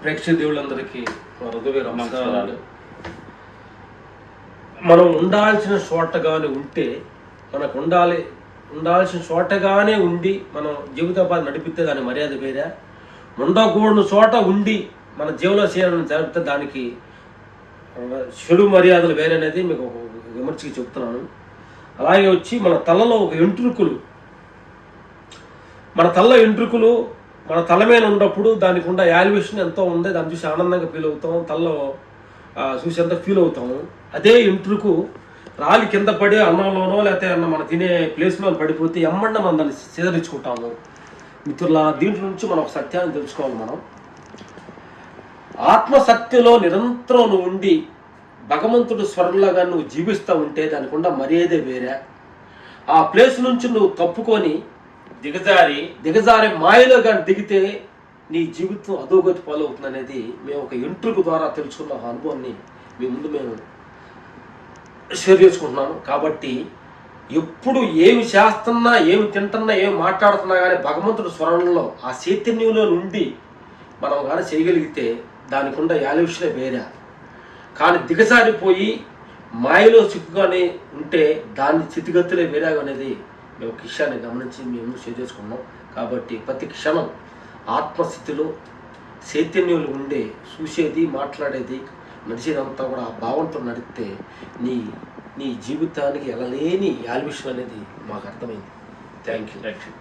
ప్రేక్షక దేవుళ్ళందరికీ హృదయ నమస్కారాలు. మనం ఉండాల్సిన చోటగానే ఉంటే మనకు ఉండాల్సిన చోటగానే ఉండి మనం జీవితోపాధి నడిపితే దాని మర్యాద వేరే, ఉండకూడని చోట ఉండి మన జీవన శైలిని జరిపితే దానికి చెడు మర్యాదలు వేరే అనేది మీకు విమర్శకి చెప్తున్నాను. అలాగే వచ్చి మన తలలో ఒక వెంట్రుకలు, మన తల మీద ఉన్నప్పుడు దానికి ఉన్న యాల్యుయేషన్ ఎంతో ఉంది, దాన్ని చూసి ఆనందంగా ఫీల్ అవుతాం, తలలో చూసి ఎంత ఫీల్ అవుతాము. అదే వెంట్రుకు రాలి కింద పడి అన్నంలోనో లేకపోతే మనం తినే ప్లేస్లో పడిపోతే ఎమ్మండ మనం దాన్ని సేదరించుకుంటాము. మిత్రుల దీంట్లో నుంచి మనం ఒక సత్యాన్ని తెలుసుకోవాలి. మనం ఆత్మశక్తిలో నిరంతరం నువ్వు ఉండి భగవంతుడు స్వరంలాగా నువ్వు జీవిస్తూ ఉంటే దానికి ఉన్న మర్యాదే వేరే. ఆ ప్లేస్ నుంచి నువ్వు తప్పుకొని దిగజారి మాయలో కానీ దిగితే నీ జీవితం అధోగతి పాలవుతుంది అనేది మేము ఒక ఇంటర్వ్యూ ద్వారా తెలుసుకున్న అనుభవాన్ని మీ ముందు మేము షేర్ చేసుకుంటున్నాము. కాబట్టి ఎప్పుడు ఏమి చేస్తున్నా, ఏమి తింటున్నా, ఏమి మాట్లాడుతున్నా కానీ భగవంతుడి స్వరంలో ఆ చైతన్యంలో నుండి మనం కానీ చేయగలిగితే దానికి ఉన్న యాల్యుయేషనే వేరే. కానీ దిగజారిపోయి మాయలో చిక్కుగానే ఉంటే దాని స్థితిగతులే వేరే అనేది మేము ఒక విషయాన్ని గమనించి మేము షేర్ చేసుకున్నాం. కాబట్టి ప్రతి క్షణం ఆత్మస్థితిలో చైతన్యంలో ఉండే చూసేది, మాట్లాడేది, నడిచేదంతా కూడా ఆ భావంతో నడిపితే నీ జీవితానికి ఎలాలేని యాల్యుయేషన్ అనేది మాకు అర్థమైంది. Thank you.